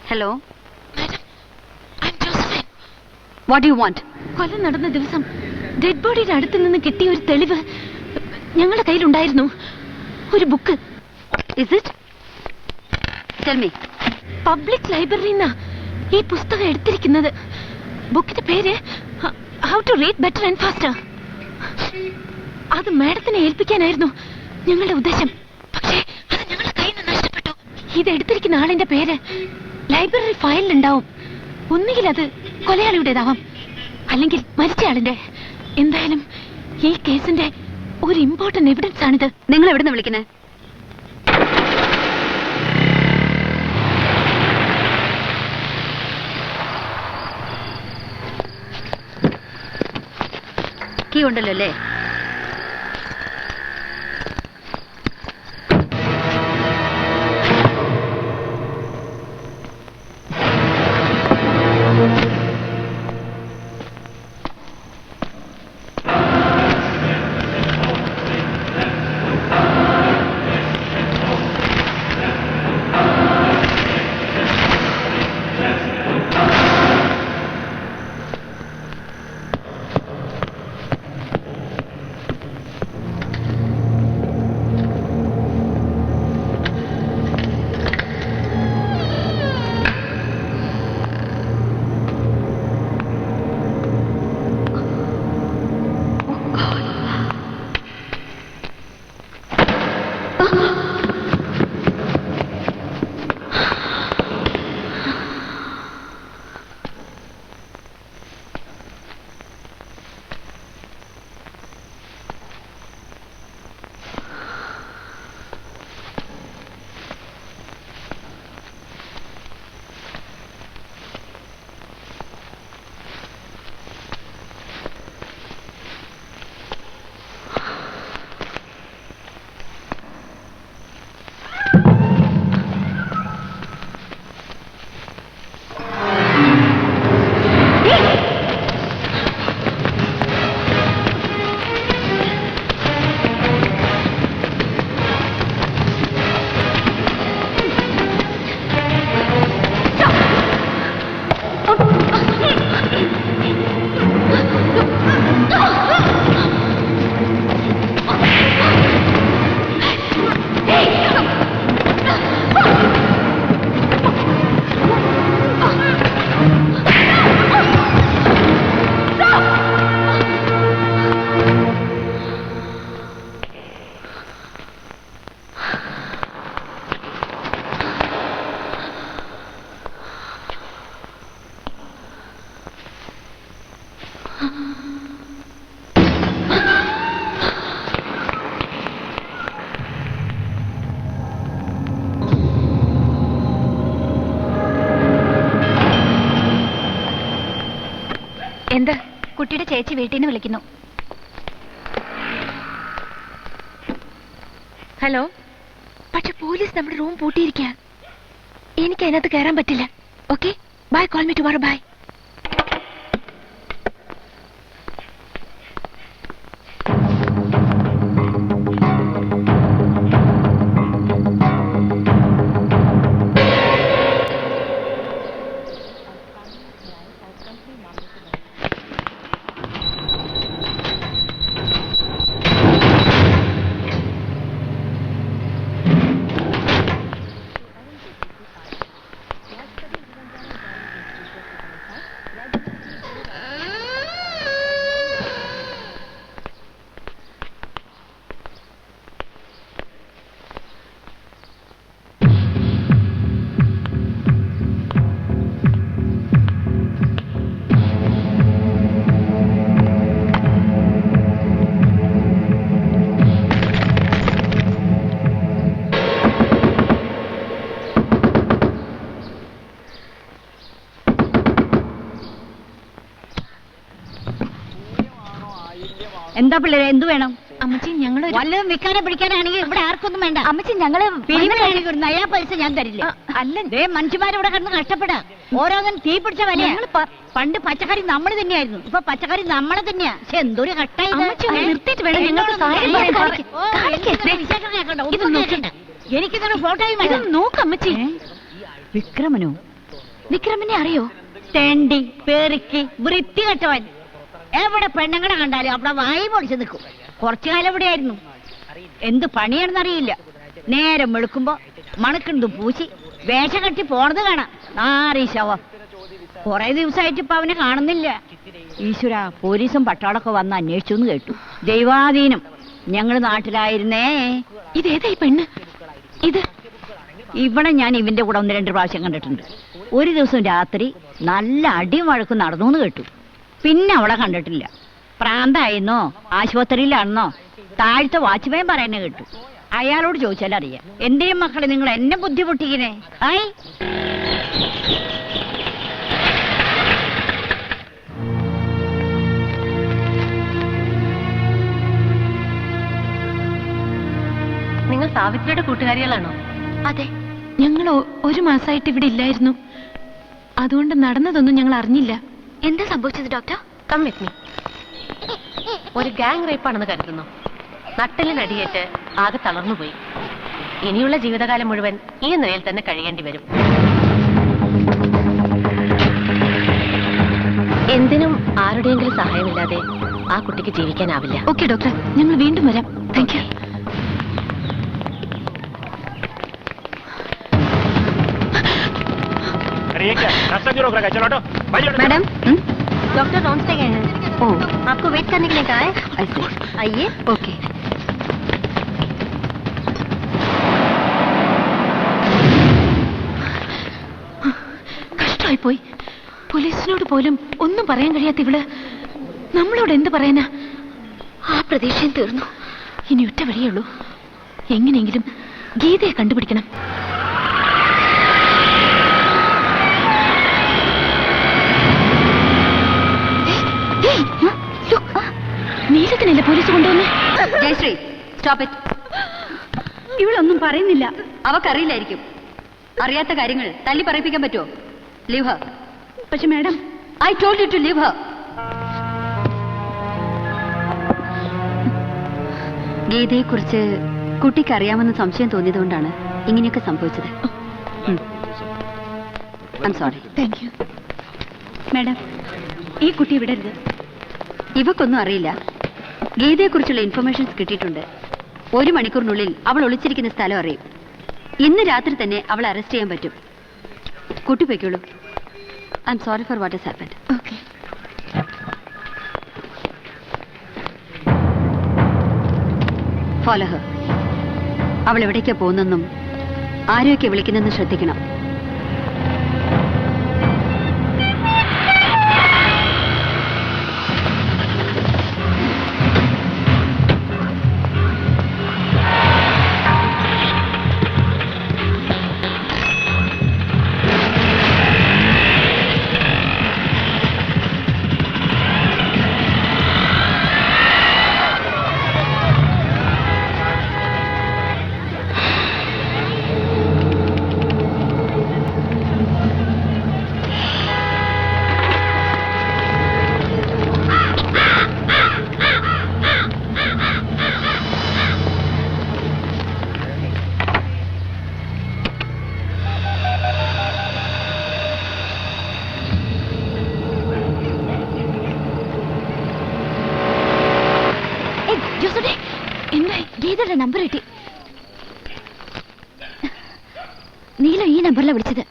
Hello madam, I am Josephine. What do you want? കൊല നടന്ന ദിവസം ഡെഡ് ബോഡിയുടെ അടുത്ത് നിന്ന് കിട്ടിയ ഒരു തെളിവ് ഞങ്ങളുടെ കയ്യിലുണ്ടായിരുന്നു. ഒരു book. Is it? Tell me. Public ലൈബ്രറിന്നാ ഈ പുസ്തകം എടുത്തിരിക്കുന്നത്. ബുക്കിന്റെ പേര് how to read better and faster. അത് മാഡത്തിനെ ഏൽപ്പിക്കാനായിരുന്നു ഞങ്ങളുടെ ഉദ്ദേശം. പക്ഷേ അത് ഞങ്ങളുടെ കയ്യിൽ നിന്ന് നഷ്ടപ്പെട്ടു. ഇത് എടുത്തിരിക്കുന്ന ആളിന്റെ പേര് ലൈബ്രറി ഫയലിലുണ്ടാവും. ഒന്നുകിൽ അത് കൊലയാളിയുടേതാവാം, അല്ലെങ്കിൽ മരിച്ചയാളിന്റെ. എന്തായാലും ഈ കേസിന്റെ ഒരു ഇമ്പോർട്ടന്റ് എവിഡൻസ് ആണിത്. നിങ്ങൾ എവിടുന്ന് വിളിക്കുന്നേ? കീ ഉണ്ടല്ലോ അല്ലേ? എന്താ? കുട്ടിയുടെ ചേച്ചി വീട്ടിൽ നിന്ന് വിളിക്കുന്നു. ഹലോ. പക്ഷെ പോലീസ് നമ്മുടെ റൂം പൂട്ടിയിരിക്കുക. എനിക്ക് അതിനകത്ത് കയറാൻ പറ്റില്ല. Okay, bye. Call me tomorrow. Bye. എന്താ പിള്ളേരെ, എന്ത് വേണം? അമ്മച്ചി, ഞങ്ങള് വല്ലതും വിൽക്കാനോ പിടിക്കാനാണെങ്കിൽ ഇവിടെ ആർക്കൊന്നും വേണ്ട. അമ്മച്ചി, ഞങ്ങള് നയാ പൈസ ഞാൻ തരില്ല. അല്ലേ, മനുഷ്യന്മാരിവിടെ കിടന്ന് കഷ്ടപ്പെടാ. ഓരോന്നും തീ പിടിച്ച വില. പണ്ട് പച്ചക്കറി നമ്മൾ തന്നെയായിരുന്നു, ഇപ്പൊ പച്ചക്കറി നമ്മളെ തന്നെയാ. പക്ഷെ എന്തൊരു കട്ടായി. നിർത്തിയിട്ട് വേണം ഞങ്ങൾക്ക് എനിക്കിതൊരു ഫോട്ടോയും വേണം. നോക്കമ്മച്ചി. വിക്രമനോ? വിക്രമിനെ അറിയോ? തെണ്ടി പെറുക്കി വൃത്തി കെട്ടവൻ. എവിടെ പെണ്ണുങ്ങളെ കണ്ടാലും അവിടെ വായി പൊളിച്ച് നിൽക്കും. കുറച്ചു കാലം എവിടെയായിരുന്നു. എന്ത് പണിയാണെന്നറിയില്ല. നേരം വെളുക്കുമ്പോ മണക്കുന്നതും പൂച്ചി വേഷം കെട്ടി പോണത് കാണാം. നാറി ശവം. കുറെ ദിവസമായിട്ട് ഇപ്പൊ അവനെ കാണുന്നില്ല. ഈശ്വര, പോലീസും പട്ടാളൊക്കെ വന്ന് അന്വേഷിച്ചു എന്ന് കേട്ടു. ദൈവാധീനം. ഞങ്ങൾ നാട്ടിലായിരുന്നേ. ഇതേതായി പെണ്ണ്? ഇത് ഇവിടെ ഞാൻ ഇവന്റെ കൂടെ 1-2 പ്രാവശ്യം കണ്ടിട്ടുണ്ട്. ഒരു ദിവസം രാത്രി നല്ല അടിയും വഴക്കും നടന്നു എന്ന് കേട്ടു. പിന്നെ അവളെ കണ്ടിട്ടില്ല. പ്രാന്തായിരുന്നോ ആശുപത്രിയിലാണെന്നോ താഴത്തെ വാച്ച്മാൻ പറയുന്നത് കേട്ടു. അയാളോട് ചോദിച്ചാലറിയാം. എന്റെയും മക്കളെ നിങ്ങൾ എന്നെ ബുദ്ധിമുട്ടിക്കണേ. ആയി നിങ്ങൾ സാവിത്രിയുടെ കൂട്ടുകാരികളാണോ? അതെ, ഞങ്ങൾ 1 മാസമായിട്ട് ഇവിടെ ഇല്ലായിരുന്നു. അതുകൊണ്ട് നടന്നതൊന്നും ഞങ്ങൾ അറിഞ്ഞില്ല. എന്താ സംഭവിച്ചത് ഡോക്ടർ? Come with me. ഒരു ഗാങ് റേപ്പാണെന്ന് കരുതുന്നു. നട്ടലിനടിയേറ്റ് ആകെ തളർന്നുപോയി. ഇനിയുള്ള ജീവിതകാലം മുഴുവൻ ഈ നിലയിൽ തന്നെ കഴിയേണ്ടി വരും. എന്തിനും ആരുടെയെങ്കിലും സഹായമില്ലാതെ ആ കുട്ടിക്ക് ജീവിക്കാനാവില്ല. ഓക്കെ ഡോക്ടർ, ഞങ്ങൾ വീണ്ടും വരാം. Thank you. Madam, doctor round से गए हैं। ओह, आपको वेट करने के लिए कहा है। ऐसे आइए। ओके। കഷ്ടമായി പോയി. പോലീസിനോട് പോലും ഒന്നും പറയാൻ കഴിയാത്ത ഇവള് നമ്മളോട് എന്ത് പറയാനാ? ആ പ്രതീക്ഷയും തീർന്നു. ഇനി ഒറ്റ വഴിയുള്ളൂ. എങ്ങനെയെങ്കിലും ഗീതയെ കണ്ടുപിടിക്കണം. നീലത്തിനല്ലേ പോലീസ് കൊണ്ടുവന്ന്? Jayashree, stop it. ഇവളൊന്നും പറയുന്നില്ല. അവക്കറിയില്ലായിരിക്കും. അറിയാത്ത കാര്യങ്ങൾ തല്ലി പറയിപ്പിക്കാൻ പറ്റുമോ? Leave her. പക്ഷെ madam, I told you to leave her. ഗീതയെക്കുറിച്ച് കുട്ടിക്ക് അറിയാമെന്ന് സംശയം തോന്നിയതുകൊണ്ടാണ് ഇങ്ങനെയൊക്കെ സംഭവിച്ചത്. I am sorry. Thank you. Madam, ഈ കുട്ടി വിടരുത്. ഇവക്കൊന്നും അറിയില്ല. ഗീതയെക്കുറിച്ചുള്ള ഇൻഫർമേഷൻസ് കിട്ടിയിട്ടുണ്ട്. 1 മണിക്കൂറിനുള്ളിൽ അവൾ ഒളിച്ചിരിക്കുന്ന സ്ഥലം അറിയും. ഇന്ന് രാത്രി തന്നെ അവളെ അറസ്റ്റ് ചെയ്യാൻ പറ്റും. കുട്ടി പൊയ്ക്കോളൂ. I am sorry for what has happened. Okay. Follow her. അവൾ എവിടേക്കാ പോകുന്നെന്നും ആരെയൊക്കെ വിളിക്കുന്നെന്നും ശ്രദ്ധിക്കണം. ഗീതയുടെ നമ്പർ കിട്ടി. നീല ഈ നമ്പറിലാണ് വിളിച്ചത്.